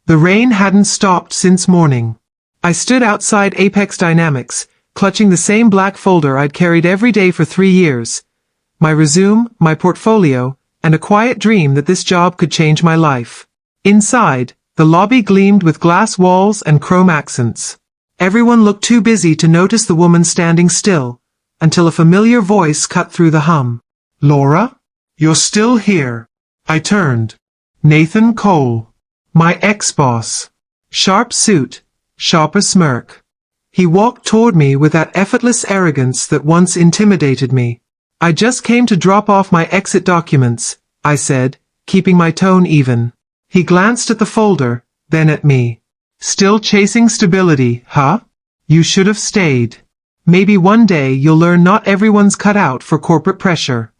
The rain hadn't stopped since morning. I stood outside Apex Dynamics, clutching the same black folder I'd carried every day for 3 years. My resume, my portfolio, and a quiet dream that this job could change my life. Inside, the lobby gleamed with glass walls and chrome accents. Everyone looked too busy to notice the woman standing still, until a familiar voice cut through the hum. "Laura? You're still here." I turned. Nathan Cole. My ex-boss. Sharp suit, sharper smirk. He walked toward me with that effortless arrogance that once intimidated me. "I just came to drop off my exit documents," I said, keeping my tone even. He glanced at the folder, then at me. "Still chasing stability, huh? You should have stayed. Maybe one day you'll learn not everyone's cut out for corporate pressure."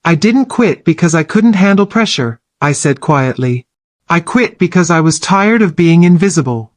"I didn't quit because I couldn't handle pressure," I said quietly. "I quit because I was tired of being invisible."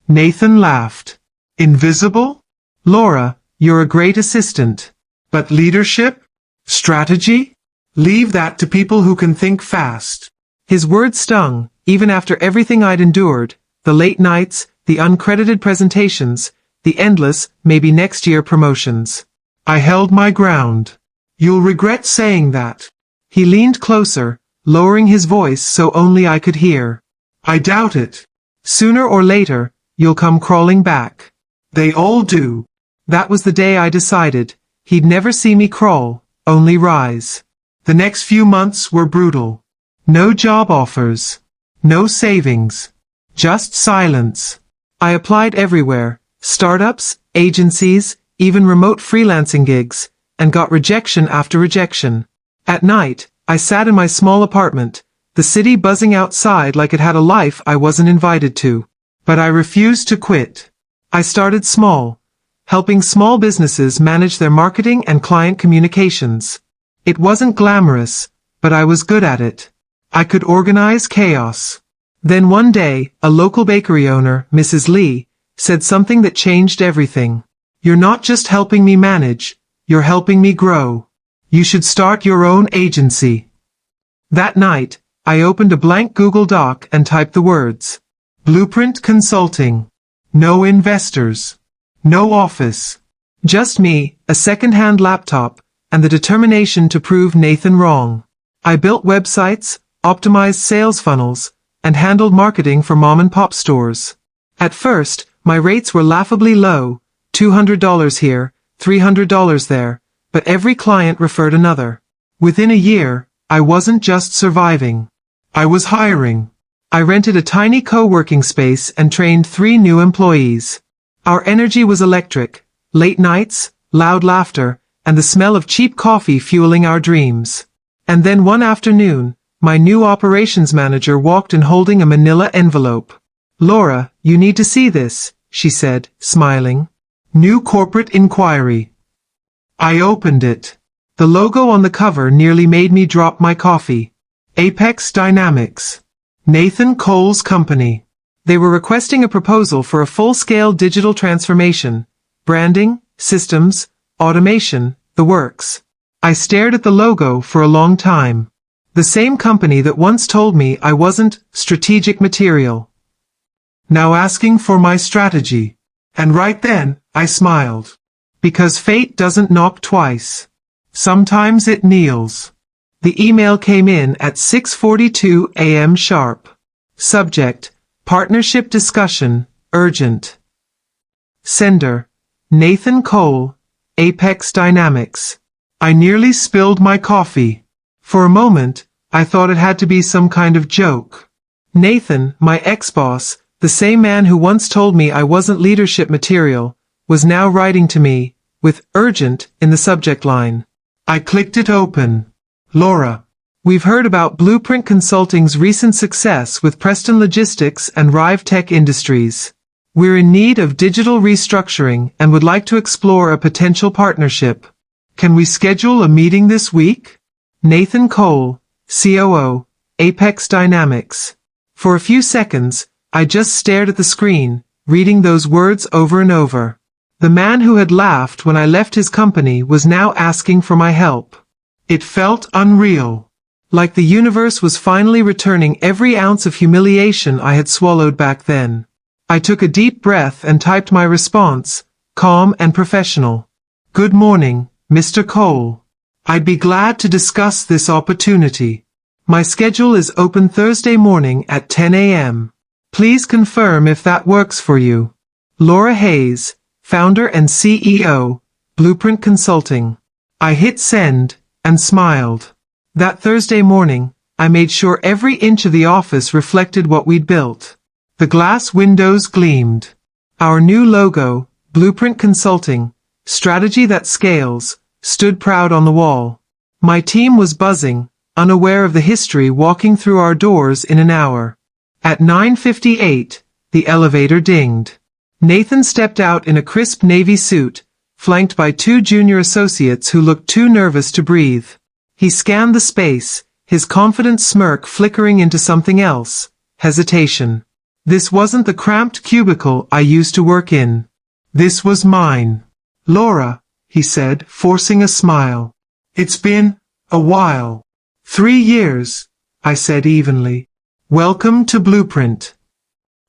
Nathan laughed. "Invisible? Laura, you're a great assistant. But leadership? Strategy? Leave that to people who can think fast." His words stung, even after everything I'd endured, the late nights, the uncredited presentations, the endless, maybe next year promotions. I held my ground. "You'll regret saying that." He leaned closer, lowering his voice so only I could hear. "I doubt it. Sooner or later, you'll come crawling back. They all do." That was the day I decided. He'd never see me crawl, only rise. The next few months were brutal. No job offers. No savings. Just silence. I applied everywhere, startups, agencies, even remote freelancing gigs, and got rejection after rejection. At night, I sat in my small apartment, the city buzzing outside like it had a life I wasn't invited to. But I refused to quit. I started small, helping small businesses manage their marketing and client communications. It wasn't glamorous, but I was good at it. I could organize chaos. Then one day, a local bakery owner, Mrs. Lee, said something that changed everything. "You're not just helping me manage, you're helping me grow. You should start your own agency." That night, I opened a blank Google Doc and typed the words. Blueprint Consulting. No investors. No office. Just me, a second-hand laptop, and the determination to prove Nathan wrong. I built websites, optimized sales funnels, and handled marketing for mom-and-pop stores. At first, my rates were laughably low, $200 here, $300 there, but every client referred another. Within a year, I wasn't just surviving. I was hiring. I rented a tiny co-working space and trained 3 new employees. Our energy was electric, late nights, loud laughter, and the smell of cheap coffee fueling our dreams. And then one afternoon, my new operations manager walked in holding a manila envelope. "Laura, you need to see this," she said, smiling. "New corporate inquiry." I opened it. The logo on the cover nearly made me drop my coffee. Apex Dynamics. Nathan Cole's company. They were requesting a proposal for a full-scale digital transformation. Branding, systems, automation, the works. I stared at the logo for a long time. The same company that once told me I wasn't strategic material. Now asking for my strategy. And right then, I smiled. Because fate doesn't knock twice. Sometimes it kneels. The email came in at 6:42 a.m. sharp. Subject: Partnership Discussion, Urgent. Sender: Nathan Cole, Apex Dynamics. I nearly spilled my coffee. For a moment, I thought it had to be some kind of joke. Nathan, my ex-boss, the same man who once told me I wasn't leadership material, was now writing to me, with urgent in the subject line. I clicked it open. Laura, we've heard about Blueprint Consulting's recent success with Preston Logistics and Rive Tech Industries. We're in need of digital restructuring and would like to explore a potential partnership. Can we schedule a meeting this week? Nathan Cole, COO, Apex Dynamics. For a few seconds, I just stared at the screen, reading those words over and over. The man who had laughed when I left his company was now asking for my help. It felt unreal. like the universe was finally returning every ounce of humiliation I had swallowed back then. I took a deep breath and typed my response, calm and professional. Good morning, Mr. Cole. I'd be glad to discuss this opportunity. My schedule is open Thursday morning at 10 a.m. Please confirm if that works for you. Laura Hayes, founder and CEO, Blueprint Consulting. I hit send and smiled. That Thursday morning, I made sure every inch of the office reflected what we'd built. The glass windows gleamed. Our new logo, Blueprint Consulting, strategy that scales, stood proud on the wall. My team was buzzing, unaware of the history walking through our doors in an hour. At 9:58, the elevator dinged. Nathan stepped out in a crisp navy suit, flanked by two junior associates who looked too nervous to breathe. He scanned the space, his confident smirk flickering into something else, hesitation. This wasn't the cramped cubicle I used to work in. This was mine. Laura, he said, forcing a smile. It's been a while. 3 years, I said evenly. Welcome to Blueprint.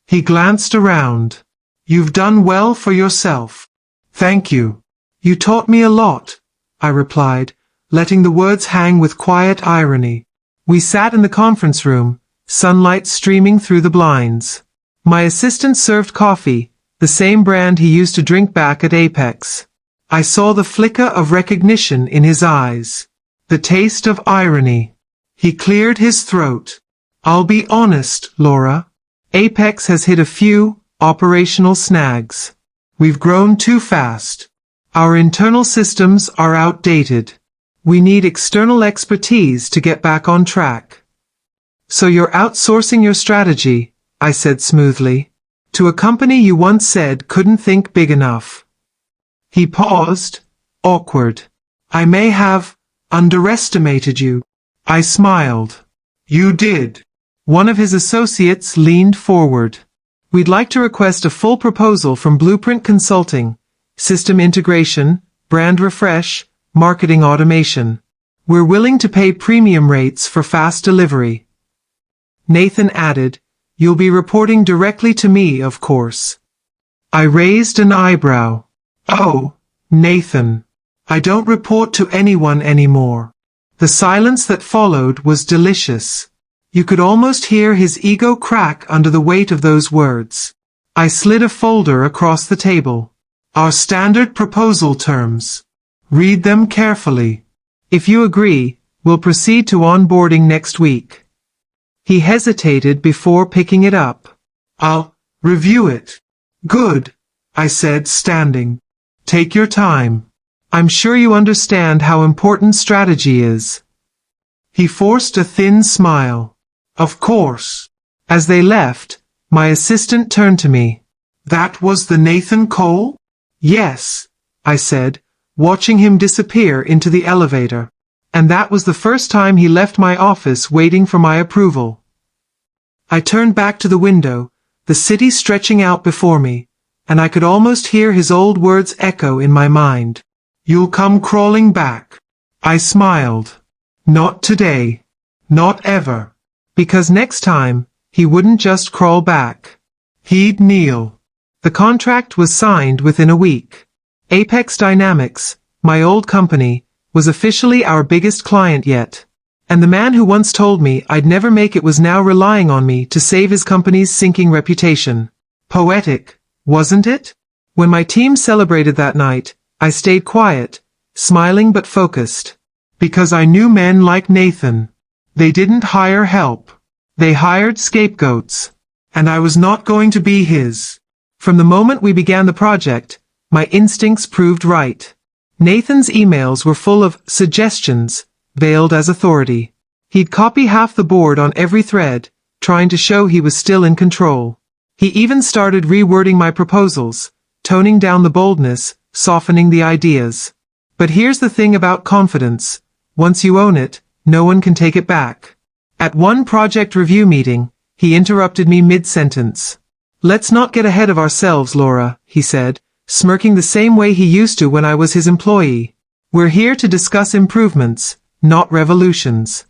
He glanced around. You've done well for yourself. Thank you. You taught me a lot, I replied, letting the words hang with quiet irony. We sat in the conference room, sunlight streaming through the blinds. My assistant served coffee, the same brand he used to drink back at Apex. I saw the flicker of recognition in his eyes. The taste of irony. He cleared his throat. I'll be honest, Laura. Apex has hit a few operational snags. We've grown too fast. Our internal systems are outdated. We need external expertise to get back on track. So you're outsourcing your strategy, I said smoothly, to a company you once said couldn't think big enough. He paused, awkward. I may have underestimated you. I smiled. You did. One of his associates leaned forward. We'd like to request a full proposal from Blueprint Consulting, system integration, brand refresh, marketing automation. We're willing to pay premium rates for fast delivery. Nathan added, You'll be reporting directly to me, of course. I raised an eyebrow. Oh, Nathan. I don't report to anyone anymore. The silence that followed was delicious. You could almost hear his ego crack under the weight of those words. I slid a folder across the table. Our standard proposal terms. Read them carefully. If you agree, we'll proceed to onboarding next week. He hesitated before picking it up. I'll review it. Good, I said, standing. Take your time. I'm sure you understand how important strategy is. He forced a thin smile. Of course. As they left, my assistant turned to me. That was the Nathan Cole? Yes, I said, watching him disappear into the elevator. And that was the first time he left my office waiting for my approval. I turned back to the window, the city stretching out before me, and I could almost hear his old words echo in my mind. You'll come crawling back. I smiled. Not today. Not ever. Because next time, he wouldn't just crawl back. He'd kneel. The contract was signed within a week. Apex Dynamics, my old company, was officially our biggest client yet. And the man who once told me I'd never make it was now relying on me to save his company's sinking reputation. Poetic, wasn't it? When my team celebrated that night, I stayed quiet, smiling but focused. Because I knew men like Nathan. They didn't hire help. They hired scapegoats. And I was not going to be his. From the moment we began the project, my instincts proved right. Nathan's emails were full of suggestions, veiled as authority. He'd copy half the board on every thread, trying to show he was still in control. He even started rewording my proposals, toning down the boldness, softening the ideas. But here's the thing about confidence. Once you own it, no one can take it back. At one project review meeting, he interrupted me mid-sentence. Let's not get ahead of ourselves, Laura, he said, smirking the same way he used to when I was his employee. We're here to discuss improvements, not revolutions.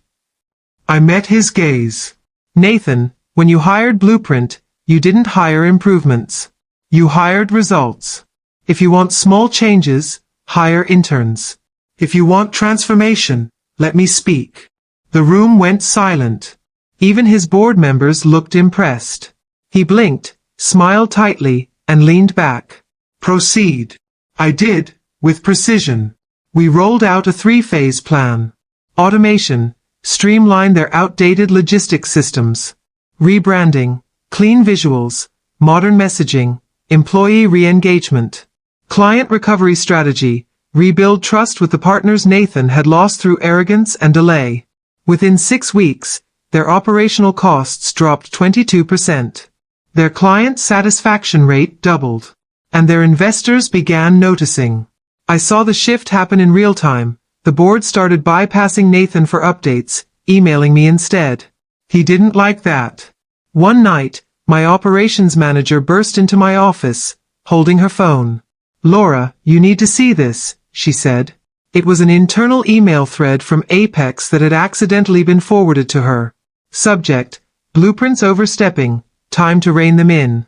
I met his gaze. Nathan, when you hired Blueprint, you didn't hire improvements. You hired results. If you want small changes, hire interns. If you want transformation, let me speak. The room went silent. Even his board members looked impressed. He blinked, smiled tightly, and leaned back. Proceed. I did, with precision. We rolled out a 3-phase plan. Automation, streamlined their outdated logistics systems. Rebranding, clean visuals, modern messaging, employee re-engagement. Client recovery strategy, rebuild trust with the partners Nathan had lost through arrogance and delay. Within 6 weeks, their operational costs dropped 22%. Their client satisfaction rate doubled. And their investors began noticing. I saw the shift happen in real time. The board started bypassing Nathan for updates, emailing me instead. He didn't like that. One night, my operations manager burst into my office, holding her phone. Laura, you need to see this, she said. It was an internal email thread from Apex that had accidentally been forwarded to her. Subject, Blueprints overstepping, time to rein them in.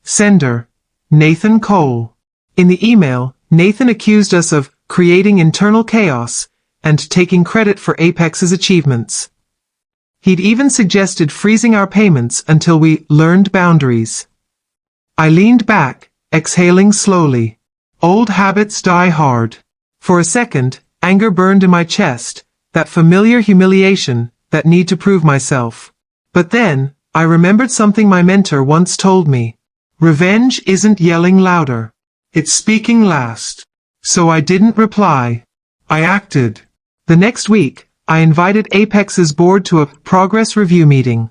Sender, Nathan Cole. In the email, Nathan accused us of creating internal chaos and taking credit for Apex's achievements. He'd even suggested freezing our payments until we learned boundaries. I leaned back, exhaling slowly. Old habits die hard. For a second, anger burned in my chest, that familiar humiliation, that need to prove myself. But then, I remembered something my mentor once told me. Revenge isn't yelling louder. It's speaking last. So I didn't reply. I acted. The next week, I invited Apex's board to a progress review meeting.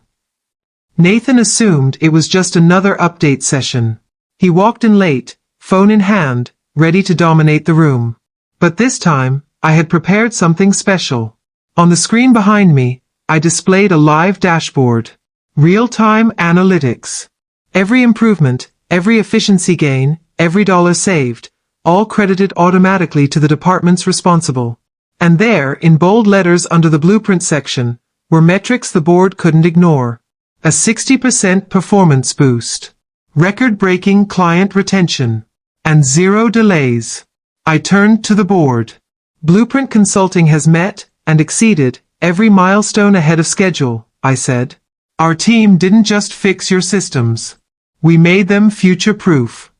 Nathan assumed it was just another update session. He walked in late, phone in hand, ready to dominate the room. But this time, I had prepared something special. On the screen behind me, I displayed a live dashboard. Real-time analytics. Every improvement, every efficiency gain, every dollar saved, all credited automatically to the departments responsible. And there, in bold letters under the Blueprint section, were metrics the board couldn't ignore. A 60% performance boost. Record-breaking client retention. And 0 delays. I turned to the board. Blueprint Consulting has met, and exceeded, every milestone ahead of schedule, I said. Our team didn't just fix your systems. We made them future-proof.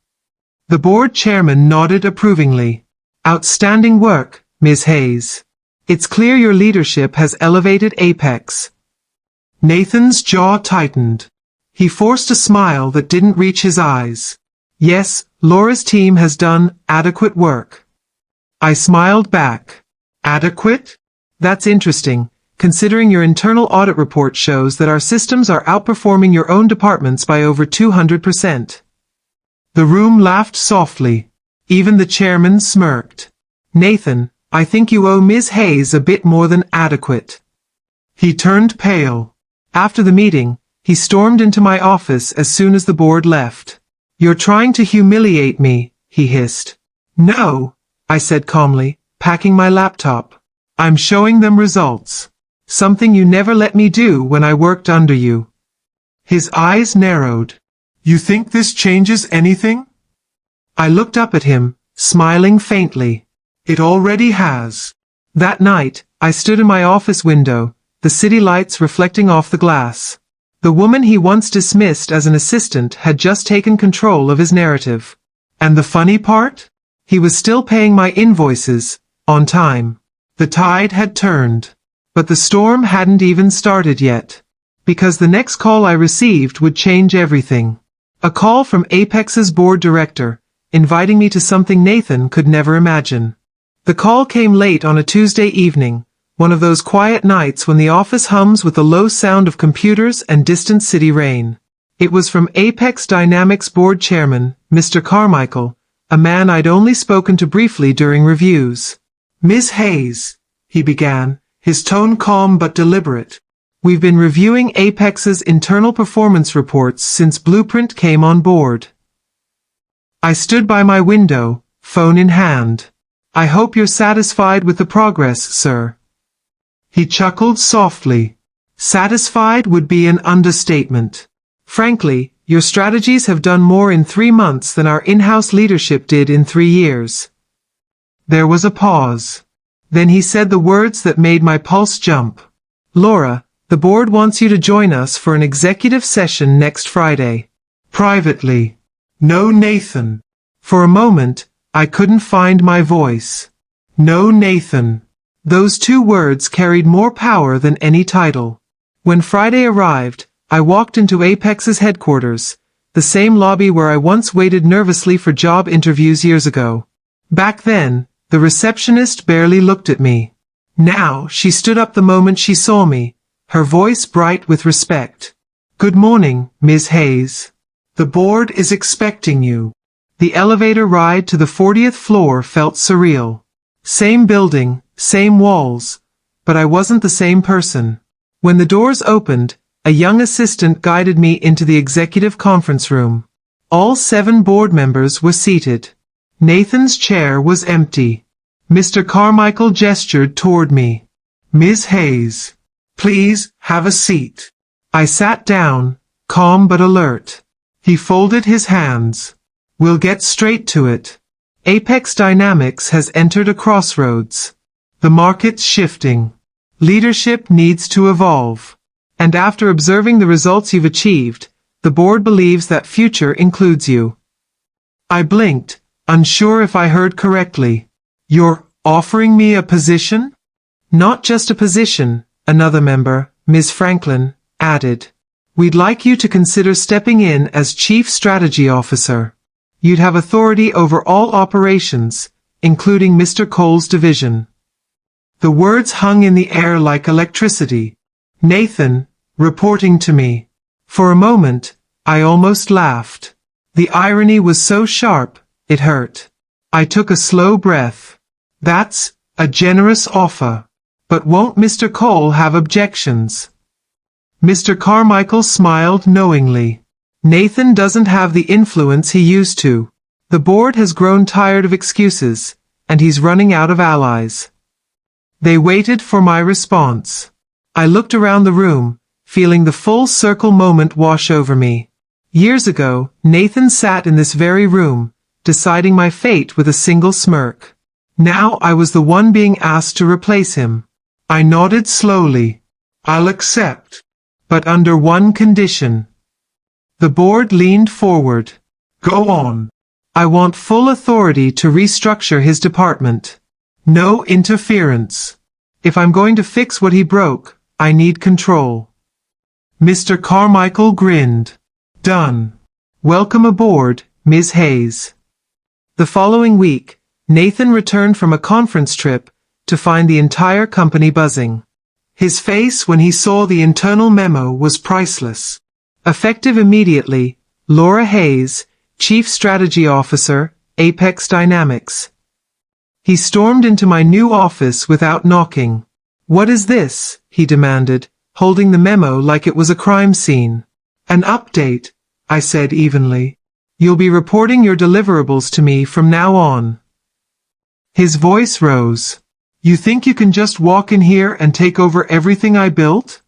The board chairman nodded approvingly. Outstanding work, Ms. Hayes. It's clear your leadership has elevated Apex. Nathan's jaw tightened. He forced a smile that didn't reach his eyes. Yes, Laura's team has done adequate work. I smiled back. Adequate? That's interesting, considering your internal audit report shows that our systems are outperforming your own departments by over 200%. The room laughed softly. Even the chairman smirked. Nathan, I think you owe Ms. Hayes a bit more than adequate. He turned pale. After the meeting, he stormed into my office as soon as the board left. You're trying to humiliate me, he hissed. No, I said calmly, packing my laptop. I'm showing them results. Something you never let me do when I worked under you. His eyes narrowed. You think this changes anything? I looked up at him, smiling faintly. It already has. That night, I stood in my office window, the city lights reflecting off the glass. The woman he once dismissed as an assistant had just taken control of his narrative. And the funny part? He was still paying my invoices, on time. The tide had turned. But the storm hadn't even started yet. Because the next call I received would change everything. A call from Apex's board director, inviting me to something Nathan could never imagine. The call came late on a Tuesday evening, one of those quiet nights when the office hums with the low sound of computers and distant city rain. It was from Apex Dynamics board chairman, Mr. Carmichael, a man I'd only spoken to briefly during reviews. Ms. Hayes, he began, his tone calm but deliberate. We've been reviewing Apex's internal performance reports since Blueprint came on board. I stood by my window, phone in hand. I hope you're satisfied with the progress, sir. He chuckled softly. Satisfied would be an understatement. Frankly, your strategies have done more in 3 months than our in-house leadership did in 3 years. There was a pause. Then he said the words that made my pulse jump. Laura, the board wants you to join us for an executive session next Friday. Privately. No, Nathan. For a moment, I couldn't find my voice. No, Nathan. Those 2 words carried more power than any title. When Friday arrived, I walked into Apex's headquarters, the same lobby where I once waited nervously for job interviews years ago. Back then, the receptionist barely looked at me. Now, she stood up the moment she saw me, her voice bright with respect. Good morning, Ms. Hayes. The board is expecting you. The elevator ride to the 40th floor felt surreal. Same building, same walls, but I wasn't the same person. When the doors opened, a young assistant guided me into the executive conference room. All 7 board members were seated. Nathan's chair was empty. Mr. Carmichael gestured toward me. Ms. Hayes, please have a seat. I sat down, calm but alert. He folded his hands. We'll get straight to it. Apex Dynamics has entered a crossroads. The market's shifting. Leadership needs to evolve. And after observing the results you've achieved, the board believes that future includes you. I blinked, unsure if I heard correctly. You're offering me a position? Not just a position, another member, Ms. Franklin, added. We'd like you to consider stepping in as Chief Strategy Officer. You'd have authority over all operations, including Mr. Cole's division. The words hung in the air like electricity. Nathan, reporting to me. For a moment, I almost laughed. The irony was so sharp, it hurt. I took a slow breath. That's a generous offer. But won't Mr. Cole have objections? Mr. Carmichael smiled knowingly. Nathan doesn't have the influence he used to. The board has grown tired of excuses, and he's running out of allies. They waited for my response. I looked around the room, feeling the full circle moment wash over me. Years ago, Nathan sat in this very room, deciding my fate with a single smirk. Now I was the one being asked to replace him. I nodded slowly. I'll accept. But under one condition. The board leaned forward. Go on. I want full authority to restructure his department. No interference. If I'm going to fix what he broke, I need control. Mr. Carmichael grinned. Done. Welcome aboard, Ms. Hayes. The following week, Nathan returned from a conference trip to find the entire company buzzing. His face when he saw the internal memo was priceless. Effective immediately, Laura Hayes, Chief Strategy Officer, Apex Dynamics. He stormed into my new office without knocking. What is this? He demanded, holding the memo like it was a crime scene. An update, I said evenly. You'll be reporting your deliverables to me from now on. His voice rose. You think you can just walk in here and take over everything I built?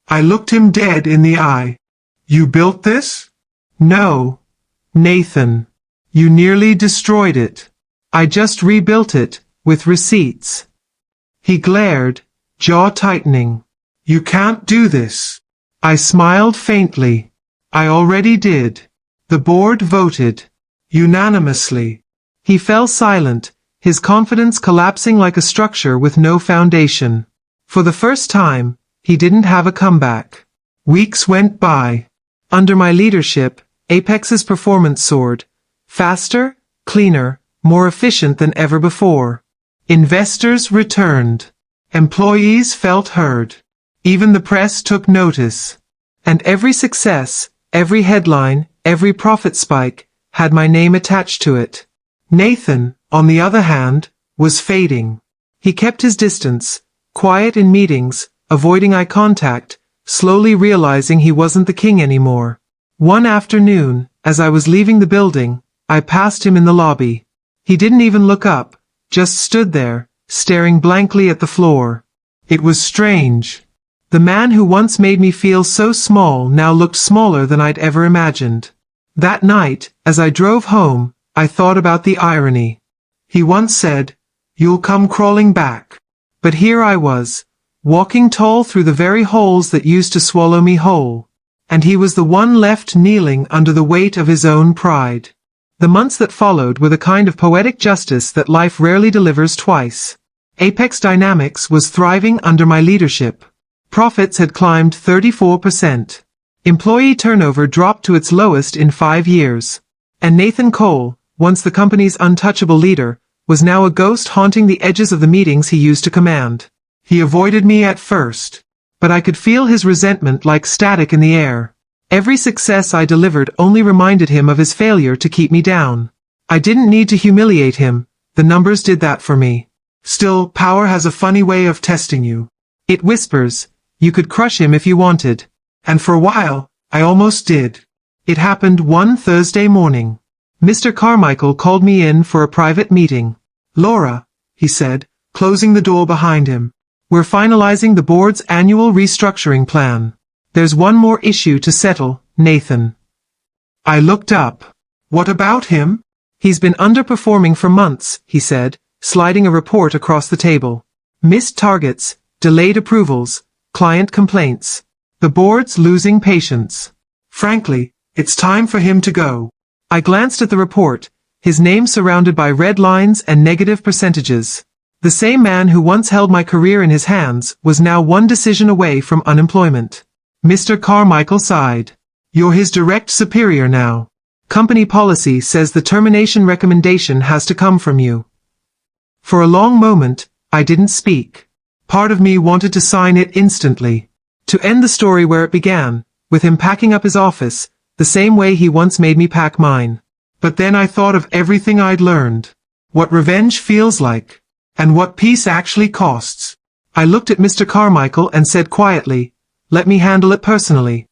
I looked him dead in the eye. You built this? No, Nathan. You nearly destroyed it. I just rebuilt it, with receipts. He glared, jaw tightening. You can't do this. I smiled faintly. I already did. The board voted. Unanimously. He fell silent, his confidence collapsing like a structure with no foundation. For the first time, he didn't have a comeback. Weeks went by. Under my leadership, Apex's performance soared. Faster, cleaner, more efficient than ever before. Investors returned. Employees felt heard. Even the press took notice. And every success, every headline, every profit spike, had my name attached to it. Nathan, on the other hand, was fading. He kept his distance, quiet in meetings, avoiding eye contact, slowly realizing he wasn't the king anymore. One afternoon, as I was leaving the building, I passed him in the lobby. He didn't even look up, just stood there, staring blankly at the floor. It was strange. The man who once made me feel so small now looked smaller than I'd ever imagined. That night, as I drove home, I thought about the irony. He once said, "You'll come crawling back." But here I was, walking tall through the very holes that used to swallow me whole. And he was the one left kneeling under the weight of his own pride. The months that followed were the kind of poetic justice that life rarely delivers twice. Apex Dynamics was thriving under my leadership. Profits had climbed 34%. Employee turnover dropped to its lowest in 5 years. And Nathan Cole, once the company's untouchable leader, was now a ghost haunting the edges of the meetings he used to command. He avoided me at first, but I could feel his resentment like static in the air. Every success I delivered only reminded him of his failure to keep me down. I didn't need to humiliate him, the numbers did that for me. Still, power has a funny way of testing you. It whispers, you could crush him if you wanted. And for a while, I almost did. It happened one Thursday morning. Mr. Carmichael called me in for a private meeting. "Laura," he said, closing the door behind him. "We're finalizing the board's annual restructuring plan. There's one more issue to settle, Nathan." I looked up. "What about him?" "He's been underperforming for months," he said, sliding a report across the table. "Missed targets, delayed approvals, client complaints. The board's losing patience. Frankly, it's time for him to go." I glanced at the report, his name surrounded by red lines and negative percentages. The same man who once held my career in his hands was now one decision away from unemployment. Mr. Carmichael sighed. "You're his direct superior now. Company policy says the termination recommendation has to come from you." For a long moment, I didn't speak. Part of me wanted to sign it instantly. To end the story where it began, with him packing up his office, the same way he once made me pack mine. But then I thought of everything I'd learned. What revenge feels like. And what peace actually costs. I looked at Mr. Carmichael and said quietly, "Let me handle it personally."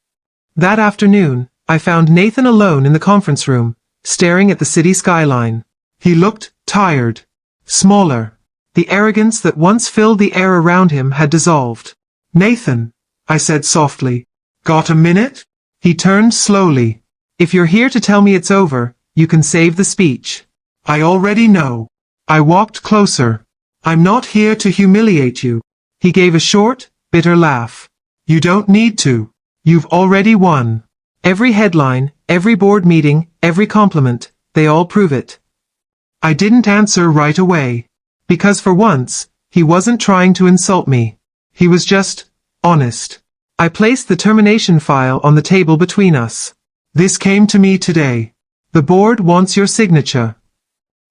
That afternoon, I found Nathan alone in the conference room, staring at the city skyline. He looked tired. Smaller. The arrogance that once filled the air around him had dissolved. "Nathan," I said softly. "Got a minute?" He turned slowly. "If you're here to tell me it's over, you can save the speech." "I already know." I walked closer. "I'm not here to humiliate you." He gave a short, bitter laugh. "You don't need to. You've already won. Every headline, every board meeting, every compliment, they all prove it." I didn't answer right away. Because for once, he wasn't trying to insult me. He was just honest. I placed the termination file on the table between us. "This came to me today. The board wants your signature."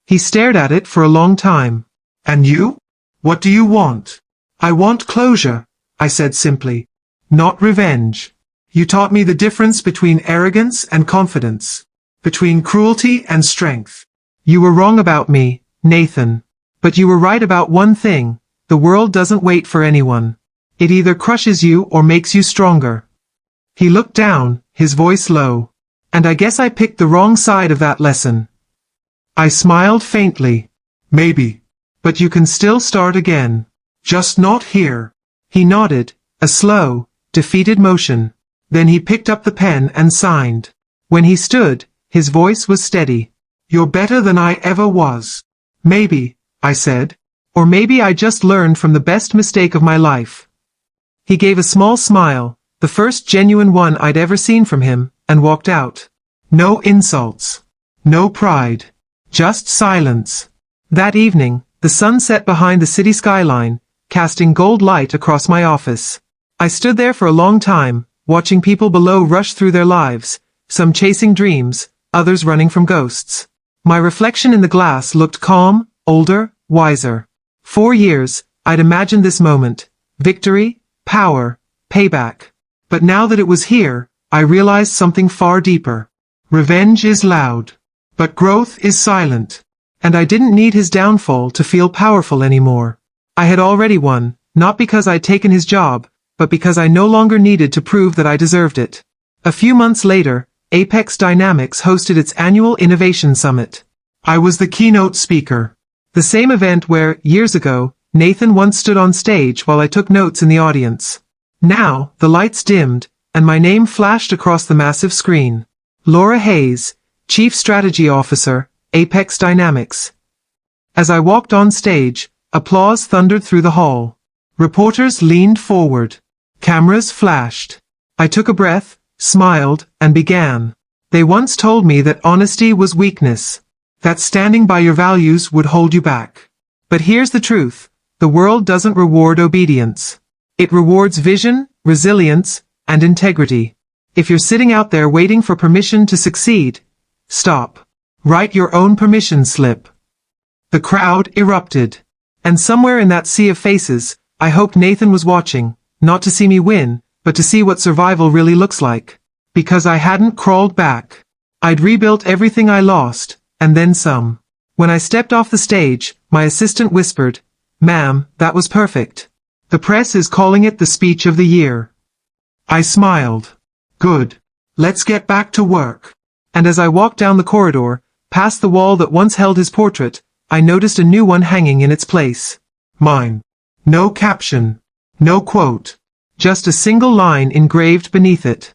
He stared at it for a long time. "And you? What do you want?" "I want closure," I said simply. "Not revenge. You taught me the difference between arrogance and confidence. Between cruelty and strength. You were wrong about me, Nathan. But you were right about one thing. The world doesn't wait for anyone. It either crushes you or makes you stronger." He looked down, his voice low. And I guess I picked the wrong side of that lesson. I smiled faintly. "Maybe. But you can still start again. Just not here." He nodded, a slow, defeated motion. Then he picked up the pen and signed. When he stood, his voice was steady. "You're better than I ever was." "Maybe," I said. "Or maybe I just learned from the best mistake of my life." He gave a small smile, the first genuine one I'd ever seen from him, and walked out. No insults. No pride. Just silence. That evening, the sun set behind the city skyline, casting gold light across my office. I stood there for a long time, watching people below rush through their lives, some chasing dreams, others running from ghosts. My reflection in the glass looked calm, older, wiser. 4 years, I'd imagined this moment. Victory, power, payback. But now that it was here, I realized something far deeper. Revenge is loud. But growth is silent. And I didn't need his downfall to feel powerful anymore. I had already won, not because I'd taken his job, but because I no longer needed to prove that I deserved it. A few months later, Apex Dynamics hosted its annual Innovation Summit. I was the keynote speaker. The same event where, years ago, Nathan once stood on stage while I took notes in the audience. Now, the lights dimmed, and my name flashed across the massive screen. Laura Hayes, Chief Strategy Officer, Apex Dynamics. As I walked on stage, applause thundered through the hall. Reporters leaned forward. Cameras flashed. I took a breath, smiled, and began. They once told me that honesty was weakness, that standing by your values would hold you back. But here's the truth. The world doesn't reward obedience. It rewards vision, resilience, and integrity. If you're sitting out there waiting for permission to succeed, stop. Write your own permission slip. The crowd erupted. And somewhere in that sea of faces, I hoped Nathan was watching, not to see me win, but to see what survival really looks like. Because I hadn't crawled back. I'd rebuilt everything I lost, and then some. When I stepped off the stage, my assistant whispered, "Ma'am, that was perfect. The press is calling it the speech of the year." I smiled. Good. Let's get back to work. And as I walked down the corridor, past the wall that once held his portrait, I noticed a new one hanging in its place. Mine. No caption. No quote. Just a single line engraved beneath it.